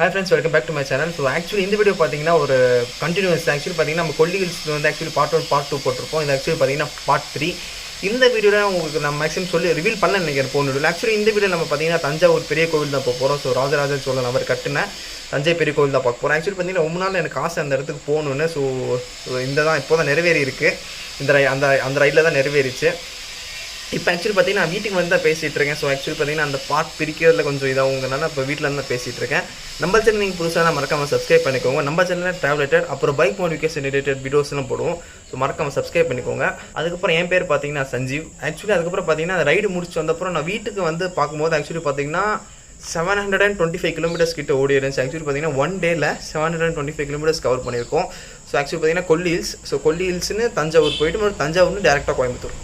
Hi friends, welcome back to my channel. So actually இந்த video பாத்தீங்கன்னா ஒரு continuous actually பாத்தீங்கன்னா நம்ம கொல்லி ஹில்ஸ் வந்து ஆக்சுவலி பார்ட் 1 பார்ட் 2 போட்டுருப்போம். இது ஆக்சுவலி பாத்தீங்கன்னா பார்ட் 3. இந்த வீடியோல உங்களுக்கு நான் மேக்ஸிமம் சொல்லி ரிவீல் பண்ணல நினைக்கிறேன் போன வீடியோல. ஆக்சுவலி இந்த வீடியோல நம்ம பாத்தீங்கன்னா தஞ்சாவூர் பெரிய கோவில் தான் போறோம். ஸோ ராஜராஜ சோழன் அவர் கட்டின தஞ்சை பெரிய கோவில் தான் பார்க்க போறோம். ஆக்சுவலி பாத்தீங்கன்னா ரொம்ப நாள் எனக்கு ஆசை அந்த இடத்துக்கு போகணும்னு. ஸோ இந்த தான் இப்போதான் நிறைவேறி இருக்கு. அந்த ரைடில் தான் நிறைவேறிச்சு. இப்போ ஆக்சுவலி பார்த்தீங்கன்னா நான் வீட்டுக்கு வந்து தான் பேசிகிட்டு இருக்கேன். ஸோ ஆக்சுவலி பார்த்தீங்கன்னா அந்த பார்ட் பிரிக்கிறதுல கொஞ்சம் இதாகுங்கனால இப்போ வீட்டில் இருந்து தான் பேசிகிட்டு இருக்கேன். நம்ம சேனல் நீங்கள் புதுசாக தான் மறக்காமல் சப்ஸ்கிரைப் பண்ணிக்கோங்க. நம்ம சேனலில் ட்ராவல் ரிலேட்டட் அப்புறம் பைக் மாடிஃபிகேஷன் ரிலேட்டட் வீடியோஸ்லாம் போடுவோம். ஸோ மறக்காமல் சப்ஸ்கிரைப் பண்ணிக்கோங்க. அதுக்கப்புறம் என் பேர் பார்த்தீங்கன்னா சஞ்சீவ். ஆக்சுவலி அதுக்கப்புறம் பார்த்தீங்கன்னா அந்த ரைடு முடிச்சு வந்தப்புறம் நான் வீட்டுக்கு வந்து பார்க்கும்போது ஆக்சுவலி பார்த்தீங்கன்னா 725 கிலோமீட்டர்ஸ் கிட்ட ஓடி இருந்துச்சு. ஆக்சுவலி பார்த்தீங்கன்னா ஒன் டேயில் 725 கிலோமீட்டர்ஸ் கவர் பண்ணியிருக்கோம். ஸோ ஆக்சுவலி பார்த்தீங்கன்னா கொல்லி ஹில்ஸ். ஸோ கொல்லி ஹில்ஸ்னு தஞ்சாவூர் போயிட்டு தஞ்சாவூர்னு டேரெக்டாக கோயம்புத்தூர்.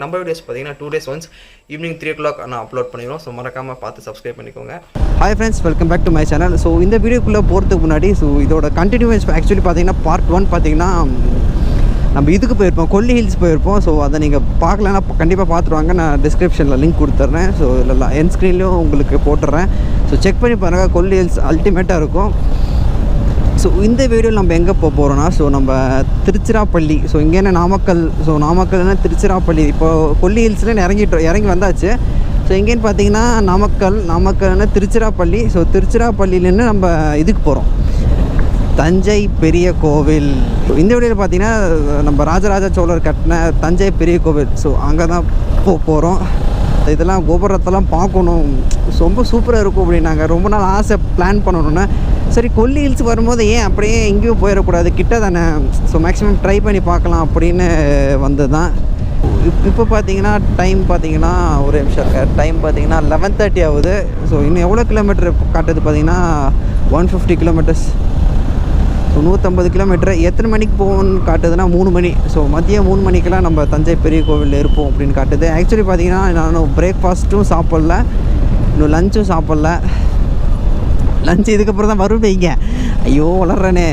நம்ம வீடியோஸ் பார்த்தீங்கன்னா 2 days once ஈவினிங் 3 o'clock நான் அப்லோட் பண்ணிடுவோம். ஸோ மறக்காமல் பார்த்து சப்ஸ்கிரைப் பண்ணிக்கோங்க. Hi friends, welcome back to my channel. So இந்த வீடியோக்குள்ளே போகிறதுக்கு முன்னாடி இதோட கண்டினியூஸ் ஆக்சுவலி பார்த்தீங்கன்னா பார்ட் 1 பார்த்தீங்கன்னா நம்ம இதுக்கு போயிருப்போம், கொல்லி ஹில்ஸ் போயிருப்போம். ஸோ அதை நீங்கள் பார்க்கலன்னா கண்டிப்பாக பார்த்துருவாங்க. நான் டிஸ்கிரிப்ஷனில் லிங்க் கொடுத்துட்றேன். ஸோ இதில் என் ஸ்க்ரீன்லேயும் உங்களுக்கு போட்டுடுறேன். ஸோ செக் பண்ணி பாருங்கள், கொல்லி ஹில்ஸ் அல்டிமேட்டாக இருக்கும். ஸோ இந்த வீடியோவில் நம்ம எங்கே போகிறோன்னா நம்ம திருச்சிராப்பள்ளி. ஸோ இங்கேன்னு நாமக்கல். ஸோ நாமக்கல்னா திருச்சிராப்பள்ளி. இப்போது கொல்லி ஹில்ஸ்லேன்னு இறங்கி வந்தாச்சு. ஸோ எங்கேன்னு பார்த்தீங்கன்னா நாமக்கல்னா திருச்சிராப்பள்ளி. ஸோ திருச்சிராப்பள்ளியிலேருந்து நம்ம இதுக்கு போகிறோம், தஞ்சை பெரிய கோவில். இந்த வீடியோவில் பார்த்தீங்கன்னா நம்ம ராஜராஜ சோழர் கட்டின தஞ்சை பெரிய கோவில். ஸோ அங்கே தான் போகிறோம். இதெல்லாம் கோபுரத்தெல்லாம் பார்க்கணும், ரொம்ப சூப்பராக இருக்கும் அப்படின்னாங்க. ரொம்ப நாள் ஆசை பிளான் பண்ணணுன்னு. சரி, கொல்லி ஹில்ஸ் வரும்போது ஏன் அப்படியே எங்கேயும் போயிடக்கூடாது, கிட்ட தானே. ஸோ மேக்ஸிமம் ட்ரை பண்ணி பார்க்கலாம் அப்படின்னு வந்து தான். இப்போ பார்த்தீங்கன்னா டைம் பார்த்தீங்கன்னா ஒரு நிமிஷம் இருக்க, டைம் பார்த்தீங்கன்னா 11:30 ஆகுது. ஸோ இன்னும் எவ்வளோ கிலோமீட்டர் காட்டுது பார்த்தீங்கன்னா 150 கிலோமீட்டர்ஸ். So 150 kilometre. எத்தனை மணிக்கு போகணும்னு காட்டுதுன்னா 3 மணி. ஸோ மதியம் 3 மணிக்கெல்லாம் நம்ம தஞ்சை பெரிய கோவிலில் இருப்போம் அப்படின்னு காட்டுது. ஆக்சுவலி பார்த்தீங்கன்னா நான் பிரேக்ஃபாஸ்ட்டும் சாப்பிட்ல, இன்னும் லஞ்சும் சாப்பிட்ல. லஞ்ச் இதுக்கப்புறம் தான் வரும் வைங்க. ஐயோ வளர்றேனே.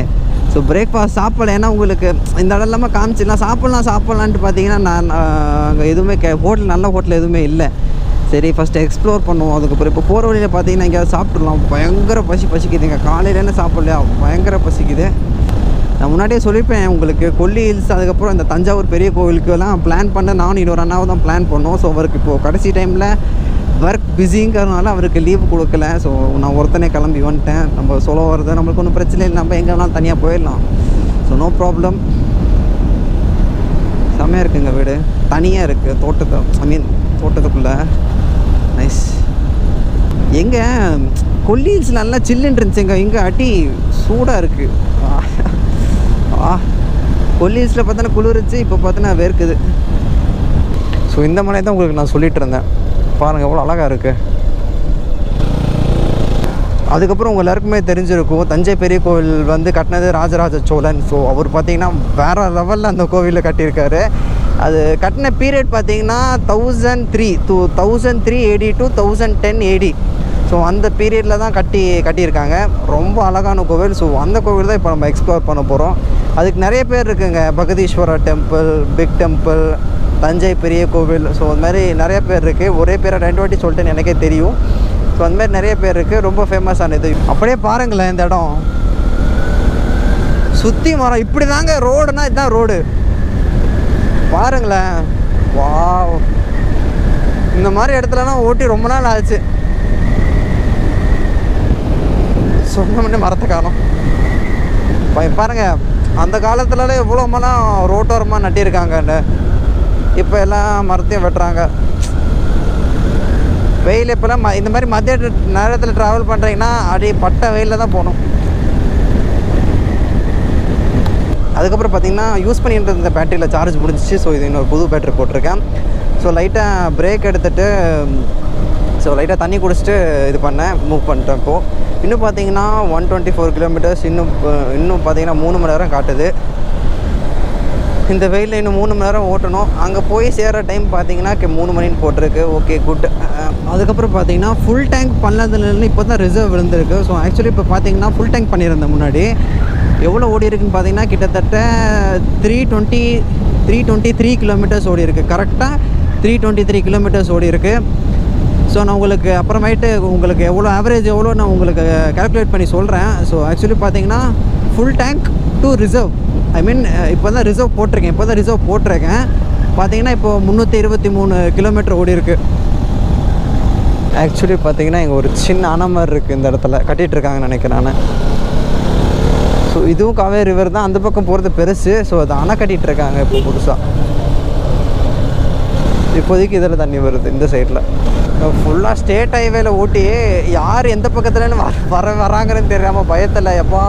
ஸோ பிரேக்ஃபாஸ்ட் சாப்பிடல. ஏன்னா உங்களுக்கு இந்த இடம் இல்லாமல் காமிச்சிடலாம், சாப்பிட்லான்ட்டு பார்த்தீங்கன்னா நான் அங்கே எதுவுமே ஹோட்டல், நல்ல ஹோட்டல் எதுவுமே இல்லை. சரி, ஃபஸ்ட்டு எக்ஸ்ப்ளோர் பண்ணுவோம். அதுக்கப்புறம் இப்போ போகிற வழியில் பார்த்தீங்கன்னா எங்கேயாவது சாப்பிட்றலாம். பயங்கர பசிக்குதுங்க. காலையிலேருந்து சாப்பிட்லையா, பயங்கர பசிக்குது. நான் முன்னாடியே சொல்லியிருப்பேன் உங்களுக்கு, கொல்லி ஹில்ஸ் அதுக்கப்புறம் இந்த தஞ்சாவூர் பெரிய கோவிலுக்கெல்லாம் பிளான் பண்ண நானும் இன்னொரு அண்ணாவும் தான் பிளான் பண்ணோம். ஸோ அவருக்கு இப்போது கடைசி டைமில் ஒர்க் பிஸிங்கிறதுனால அவருக்கு லீவு கொடுக்கல. ஸோ நான் ஒருத்தனே கிளம்பி வந்துட்டேன். நம்ம சொல்ல வர்றது நம்மளுக்கு ஒன்றும் பிரச்சனை இல்லை, நம்ம எங்கே வேணாலும் தனியாக போயிடலாம். So no problem. செம்மையாக இருக்குங்க வீடு, தனியாக இருக்குது தோட்டத்துக்குள்ளே. நைஸ். எங்கே கொல்லி ஹில்ஸ் நல்லா சில்லுன்னு இருந்துச்சுங்க, இங்கே அடி சூடாக இருக்குது. கொல்லி ஹில்ஸில் பார்த்தோன்னா குளிர்ச்சு, இப்போ பார்த்தோன்னா வேர்க்குது. ஸோ இந்த மலை தான் உங்களுக்கு நான் சொல்லிகிட்டு இருந்தேன். பாருங்கள் எவ்வளோ அழகாக இருக்குது. அதுக்கப்புறம் உங்கள் எல்லாருக்குமே தெரிஞ்சிருக்கும், தஞ்சை பெரிய கோவில் வந்து கட்டினது ராஜராஜ சோழன். ஸோ அவர் பார்த்திங்கன்னா வேறு லெவலில் அந்த கோவிலில் கட்டியிருக்காரு. அது கட்டின பீரியட் பார்த்திங்கன்னா 1003 AD to 1010 AD. ஸோ அந்த பீரியடில் தான் கட்டியிருக்காங்க. ரொம்ப அழகான கோவில். ஸோ அந்த கோவில் தான் இப்போ நம்ம எக்ஸ்ப்ளோர் பண்ண போகிறோம். அதுக்கு நிறைய பேர் இருக்குங்க, Brihadeeswara temple, big temple, Thanjai பெரிய கோவில். ஸோ அந்த மாதிரி நிறைய பேர் இருக்குது. ஒரே பேரை 2 வாட்டி சொல்லிட்டேன்னு எனக்கே தெரியும். ஸோ அந்த மாதிரி நிறைய பேர் இருக்குது. ரொம்ப ஃபேமஸானது. அப்படியே பாருங்களேன், இந்த இடம் சுற்றி மரம். இப்படி தாங்க ரோடுனா, இதுதான் ரோடு. பாருங்களேன், வாவ். இந்த மாதிரி இடத்துலலாம் ஓட்டி ரொம்ப நாள் ஆச்சு. சொன்ன முன்னே மரத்தை காலம் பாருங்கள். அந்த காலத்துலலாம் எவ்வளோ மரம் ரோட்டோரமாக நட்டியிருக்காங்க. இப்போ எல்லாம் மரத்தையும் வெட்டுறாங்க. வெயில் இப்போலாம் இந்த மாதிரி மதிய நேரத்தில் ட்ராவல் பண்ணுறீங்கன்னா அடி பட்ட வெயிலில் தான் போகணும். அதுக்கப்புறம் பார்த்திங்கன்னா யூஸ் பண்ணிட்டு இருந்த பேட்டரியில் சார்ஜ் முடிஞ்சிச்சு. ஸோ இது இன்னொரு புது பேட்டரி போட்டிருக்கேன். ஸோ லைட்டாக பிரேக் எடுத்துகிட்டு ஸோ லைட்டாக தண்ணி குடிச்சிட்டு இது மூவ் பண்ணிட்டேன். இப்போது இன்னும் பார்த்தீங்கன்னா 124 கிலோமீட்டர்ஸ். இன்னும் பார்த்தீங்கன்னா 3 மணி நேரம் காட்டுது. இந்த வெயிலில் இன்னும் 3 மணி நேரம் ஓட்டணும். அங்கே போய் சேர்கிற டைம் பார்த்தீங்கன்னா 3 மணின்னு போட்டிருக்கு. Okay, good. அதுக்கப்புறம் பார்த்தீங்கன்னா ஃபுல் டேங்க் பண்ணதுலேருந்து இப்போ தான் ரிசர்வ் விழுந்திருக்கு. ஸோ ஆக்சுவலி இப்போ பார்த்தீங்கன்னா ஃபுல் டேங்க் பண்ணியிருந்தேன் முன்னாடி. எவ்வளோ ஓடி இருக்குன்னு பார்த்தீங்கன்னா கிட்டத்தட்ட 323 கிலோமீட்டர்ஸ் ஓடி இருக்குது. கரெக்டாக 323 கிலோமீட்டர்ஸ் ஓடி இருக்குது. ஸோ நான் உங்களுக்கு அப்புறமேட்டு உங்களுக்கு எவ்வளோ ஆவரேஜ் எவ்வளோ நான் உங்களுக்கு கால்குலேட் பண்ணி சொல்கிறேன். ஸோ ஆக்சுவலி பார்த்தீங்கன்னா ஃபுல் டேங்க் டு ரிசர்வ், ஐ மீன் இப்போ தான் ரிசர்வ் போட்டிருக்கேன். பார்த்தீங்கன்னா இப்போது 323 கிலோமீட்டர் ஓடி இருக்குது. ஆக்சுவலி பார்த்தீங்கன்னா இங்கே ஒரு சின்ன அணை மாதிரி இருக்குது, இந்த இடத்துல கட்டிகிட்ருக்காங்கன்னு நினைக்கிறேன் நான். ஸோ இதுவும் காவேரி ரிவர் தான், அந்த பக்கம் போகிறது பெருசு. ஸோ அதை அணை கட்டிகிட்ருக்காங்க இப்போ புதுசாக. இப்போதைக்கு இதில் தண்ணி வருது இந்த சைடில். ஃபுல்லாக ஸ்டேட் ஹைவேல ஓட்டி யார் எந்த பக்கத்துலன்னு வராங்கன்னு தெரியாமல் பயத்தில் எப்பா.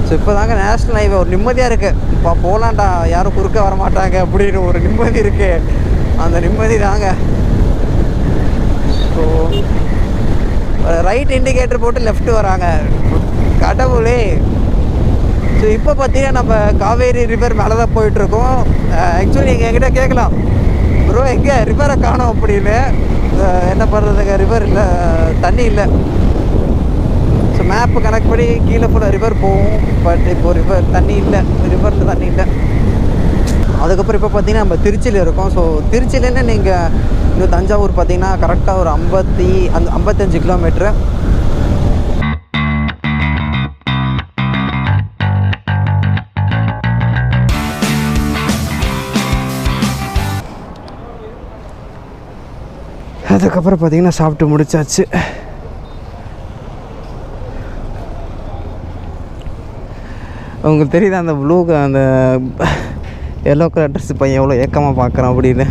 ஸோ இப்போ தாங்க நேஷ்னல் ஹைவே ஒரு நிம்மதியாக இருக்குது. இப்போ போகலான்டா, யாரும் குறுக்க வரமாட்டாங்க அப்படின்னு ஒரு நிம்மதி இருக்குது. அந்த நிம்மதி தாங்க. ஸோ ரைட் இண்டிகேட்டர் போட்டு லெஃப்ட் வராங்க, கடவுளே. ஸோ இப்போ பார்த்தீங்கன்னா நம்ம காவேரி ரிவர் மேலே தான் போயிட்டுருக்கோம். ஆக்சுவலி நீங்கள் என்கிட்ட கேட்கலாம், ப்ரோ எங்கே ரிவரை காணோம் அப்படின்னு. என்ன பண்ணுறதுங்க, ரிவர் இல்லை, தண்ணி இல்லை. ஸோ மேப்பு கனெக்ட் பண்ணி கீழே போல ரிவர் போகும். பட் இப்போது ரிவரில் தண்ணி இல்லை. அதுக்கப்புறம் இப்போ பார்த்தீங்கன்னா நம்ம திருச்சியில் இருக்கோம். ஸோ திருச்சியிலேருந்து நீங்கள் இன்னும் தஞ்சாவூர் பார்த்தீங்கன்னா கரெக்டாக ஒரு 55 கிலோமீட்ரு. அதுக்கப்புறம் பார்த்தீங்கன்னா சாப்பிட்டு முடிச்சாச்சு. உங்களுக்கு தெரியுதா அந்த ப்ளூ அந்த எல்லோ கலர் ட்ரெஸ் பையன் எவ்வளோ ஏக்கமாக பார்க்குறான் அப்படின்னு.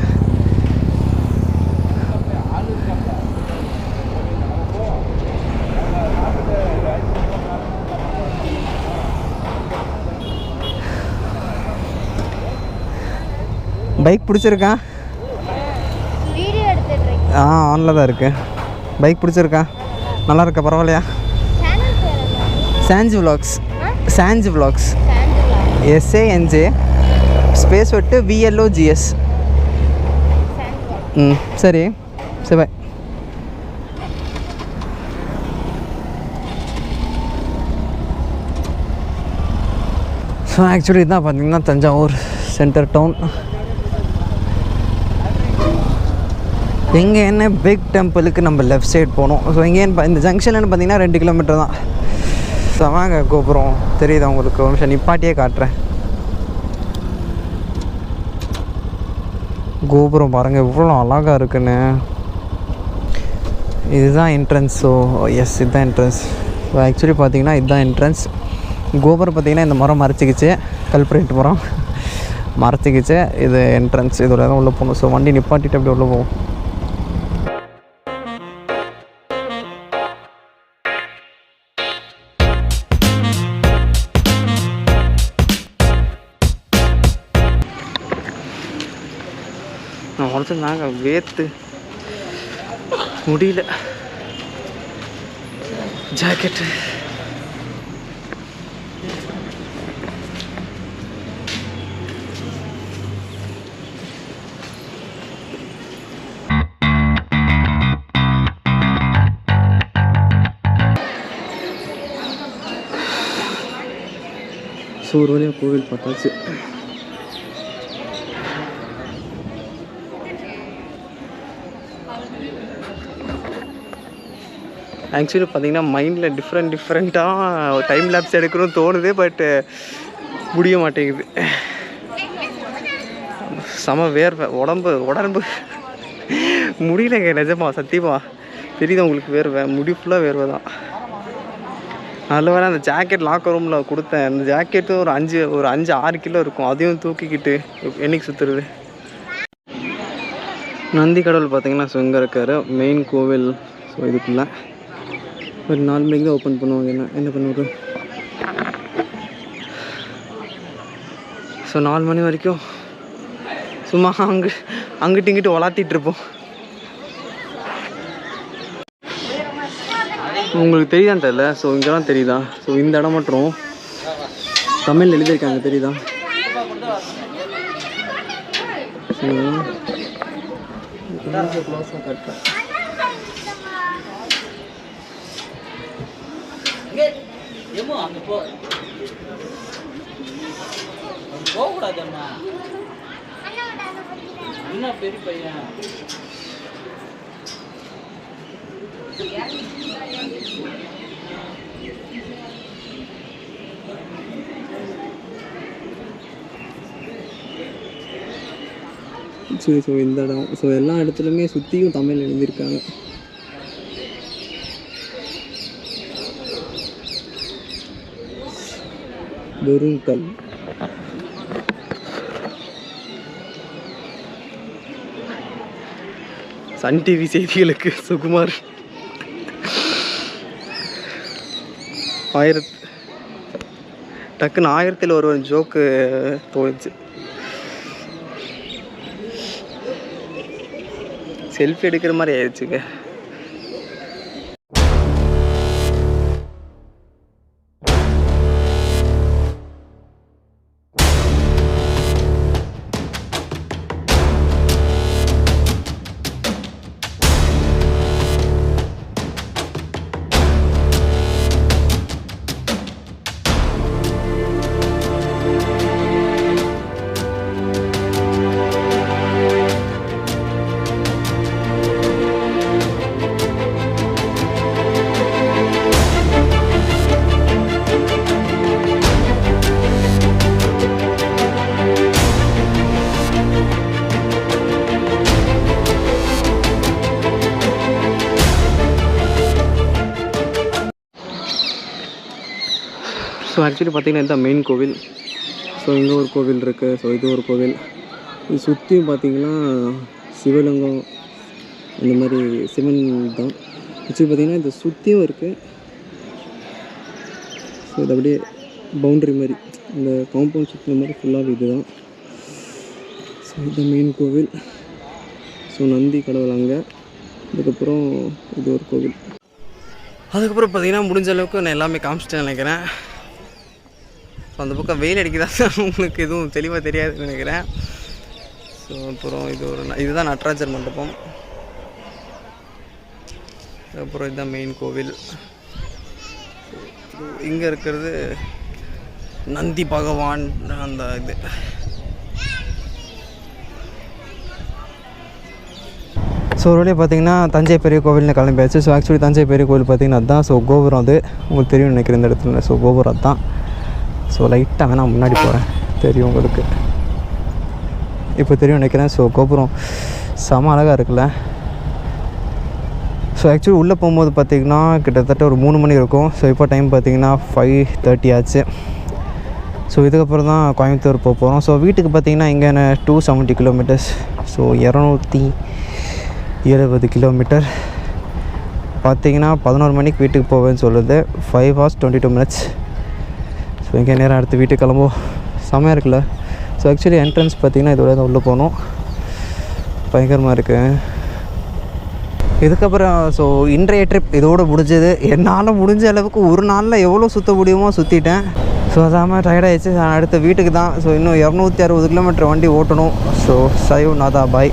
பைக் பிடிச்சிருக்கா? ஆனில் தான் இருக்குது. பைக் பிடிச்சிருக்கா? நல்லா இருக்கா? பரவாயில்லையா? சாஞ்ச் விலாக்ஸ், SANJ ஸ்பேஸ் விட்டு VLOGS. சரி பாய். ஸோ ஆக்சுவலி இதுதான் பார்த்தீங்கன்னா தஞ்சாவூர் சென்டர் டவுன். எங்கே என்ன பிக் டெம்பிளுக்கு நம்ம லெஃப்ட் சைட் போகணும். ஸோ எங்கேன்னு இந்த ஜங்ஷன்லன்னு பார்த்தீங்கன்னா 2 கிலோமீட்டர் தான். ஸோ வாங்க கோபுரம் தெரியுதா உங்களுக்கு? ஒரு நிமிஷம் நிப்பாட்டியே காட்டுறேன். கோபுரம் பாருங்கள் இவ்வளோ அழகாக இருக்குன்னு. இதுதான் என்ட்ரன்ஸ். ஸோ எஸ், இதுதான் என்ட்ரன்ஸ். ஸோ ஆக்சுவலி பார்த்தீங்கன்னா இதுதான் என்ட்ரன்ஸ். கோபுரம் பார்த்தீங்கன்னா இந்த மரம் மறைச்சிக்கிச்சு, கல்பரேட் மரம் மறைச்சிக்கிச்சு. இது என்ட்ரன்ஸ். இதோட தான் உள்ளே போகணும். ஸோ வண்டி நிப்பாட்டிட்டு அப்படி உள்ளே போகும். உடச்சுருந்தாங்க, வேத்து முடியல. ஜாக்கெட்டு ஸோ ஒரு வழியாக கோவில் பார்த்தாச்சு. ஆக்சுவலி பார்த்தீங்கன்னா மைண்டில் டிஃப்ரெண்ட்டாக டைம் லேப்ஸ் எடுக்கணும்னு தோணுது. பட்டு முடிய மாட்டேங்குது. செம வேர்வை, உடம்பு முடியலைங்க நிஜமா, சத்தியமா தெரியுது உங்களுக்கு வேர்வை. முடி ஃபுல்லாக வேர்வை தான். அதில் வேறு அந்த ஜாக்கெட் லாக்கர் ரூமில் கொடுத்தேன். அந்த ஜாக்கெட்டும் ஒரு 5-6 கிலோ இருக்கும். அதையும் தூக்கிக்கிட்டு என்னைக்கு சுற்றுறது. நந்தி கடவுள் பார்த்தீங்கன்னா ஸோ இங்கே இருக்கார் மெயின் கோவில். ஸோ இதுக்குள்ளே ஒரு 4 மணிக்கு தான் ஓப்பன் பண்ணுவாங்க. என்ன பண்ணுவாங்க? ஸோ 4 மணி வரைக்கும் சும்மா அங்கிட்டு இங்கிட்டு வளாத்திட்டு இருப்போம். உங்களுக்கு தெரியுதான்னு தெரியல. ஸோ இங்கெல்லாம் தெரியுதா? ஸோ இந்த இடம் மட்டும் தமிழ் எழுதியிருக்காங்க, தெரியுதா? சரி, ஸோ இந்த இடம், ஸோ எல்லா இடத்துலையுமே சுற்றியும் தமிழ் எழுதியிருக்காங்க. வெறுங்கல். சன் டிவி செய்திகளுக்கு சுகுமார். டக்குன்னு 1000ல் ஒரு ஜோக்கு தோணுச்சு. செல்ஃபி எடுக்கிற மாதிரி ஆயிடுச்சுங்க. ஸோ ஆக்சுவலி பார்த்திங்கன்னா இதுதான் மெயின் கோவில். ஸோ இங்கே ஒரு கோவில் இருக்குது. ஸோ இது ஒரு கோவில். இது சுற்றியும் பார்த்திங்கன்னா சிவலிங்கம் இந்த மாதிரி சிவன் தான். ஆக்சுவலி பார்த்திங்கன்னா இது சுற்றியும் இருக்குது. ஸோ இது அப்படியே பவுண்ட்ரி மாதிரி இந்த காம்பவுண்ட் சுற்றுற மாதிரி ஃபுல்லாக இது தான். ஸோ இது மெயின் கோவில். ஸோ நந்தி கடவுள் அங்கே. அதுக்கப்புறம் இது ஒரு கோவில். அதுக்கப்புறம் பார்த்திங்கன்னா முடிஞ்ச அளவுக்கு நான் எல்லாமே காமிச்சிட்டேன் நினைக்கிறேன். ஸோ அந்த பக்கம் வெயில் அடிக்குதா உங்களுக்கு எதுவும் தெளிவாக தெரியாதுன்னு நினைக்கிறேன். ஸோ அப்புறம் இதுதான் நடராஜர் மண்டபம். அப்புறம் இதுதான் மெயின் கோவில். இங்கே இருக்கிறது நந்தி பகவான் அந்த இது. ஸோ ஒரு வழியாக பார்த்திங்கன்னா தஞ்சை பெரிய கோவில்னு கிளம்பியாச்சு. ஸோ ஆக்சுவலி தஞ்சை பெரிய கோவில் பார்த்திங்கன்னா அதுதான். ஸோ கோபுரம் அது உங்களுக்கு தெரியும் நினைக்கிறேன் இந்த இடத்துல. ஸோ கோபுரம் அதுதான். ஸோ லைட்டாக வேணால் முன்னாடி போகிறேன், தெரியும் உங்களுக்கு, இப்போ தெரியும் நினைக்கிறேன். ஸோ கோபுரம் செம அழகாக இருக்குல்ல. ஸோ ஆக்சுவலி உள்ளே போகும்போது பார்த்திங்கன்னா கிட்டத்தட்ட ஒரு 3 மணி இருக்கும். ஸோ இப்போ டைம் பார்த்திங்கன்னா 5:30 ஆச்சு. ஸோ இதுக்கப்புறம் தான் கோயம்புத்தூர் போக போகிறோம். ஸோ வீட்டுக்கு பார்த்திங்கன்னா இங்கே 270 கிலோமீட்டர்ஸ். ஸோ 270 கிலோமீட்டர் பார்த்திங்கன்னா 11 மணிக்கு வீட்டுக்கு போவேன்னு சொல்லுது. 5 hours 22 minutes. ஸோ இங்கே நேரம் அடுத்து வீட்டுக்கு கிளம்புவோம். செம்மையாக இருக்குல்ல. ஸோ ஆக்சுவலி என்ட்ரன்ஸ் பார்த்திங்கன்னா இதோட தான் உள்ளே போகணும். பயங்கரமாக இருக்குது. இதுக்கப்புறம் ஸோ இன்றைய ட்ரிப் இதோடு முடிஞ்சது. என்னால் முடிஞ்ச அளவுக்கு ஒரு நாளில் எவ்வளோ சுற்ற முடியுமோ சுற்றிட்டேன். ஸோ அதாமல் டயர்டாகிடுச்சு. அடுத்த வீட்டுக்கு தான். ஸோ இன்னும் 260 கிலோமீட்டர் வண்டி ஓட்டணும். ஸோ சைவ் நாதா பாய்.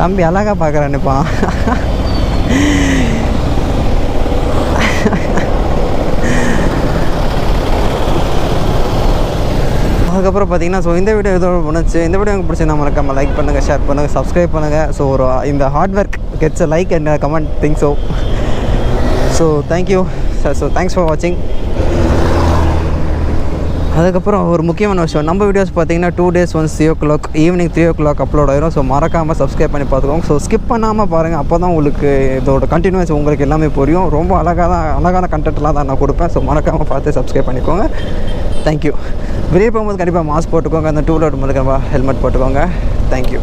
தம்பி அழகாக பார்க்குறான்னுப்பா. அதுக்கப்புறம் பார்த்திங்கன்னா ஸோ இந்த வீடியோ இதோட முடிச்சு. இந்த வீடியோ உங்களுக்கு பிடிச்சிருந்தா மறக்காமல் லைக் பண்ணுங்கள், ஷேர் பண்ணுங்கள், சப்ஸ்கிரைப் பண்ணுங்கள். ஸோ ஒரு இந்த hard work gets a like and comment think so thank you sir. So thanks for வாட்சிங். அதுக்கப்புறம் ஒரு முக்கியமான விஷயம், நம்ம வீடியோஸ் பார்த்திங்கன்னா 2 days once 3 o'clock evening 3 o'clock upload ஆயிரும். ஸோ மறக்காமல் சப்ஸ்கிரைப் பண்ணி பார்த்துக்கோங்க. ஸோ ஸ்கிப் பண்ணாமல் பாருங்கள். அப்போ தான் உங்களுக்கு இதோட கண்டினியூஸ் உங்களுக்கு எல்லாமே புரியும். ரொம்ப அழகான கண்டென்ட்லாம் தான் நான் கொடுப்பேன். ஸோ மறக்காமல் பார்த்து சப்ஸ்கிரைப் பண்ணிக்கோங்க. தேங்க்யூ. வெளியே போகும்போது கண்டிப்பாக மாஸ்க் போட்டுக்கோங்க. அந்த 2 wheeler ஹெல்மெட் போட்டுக்கோங்க. தேங்க்யூ.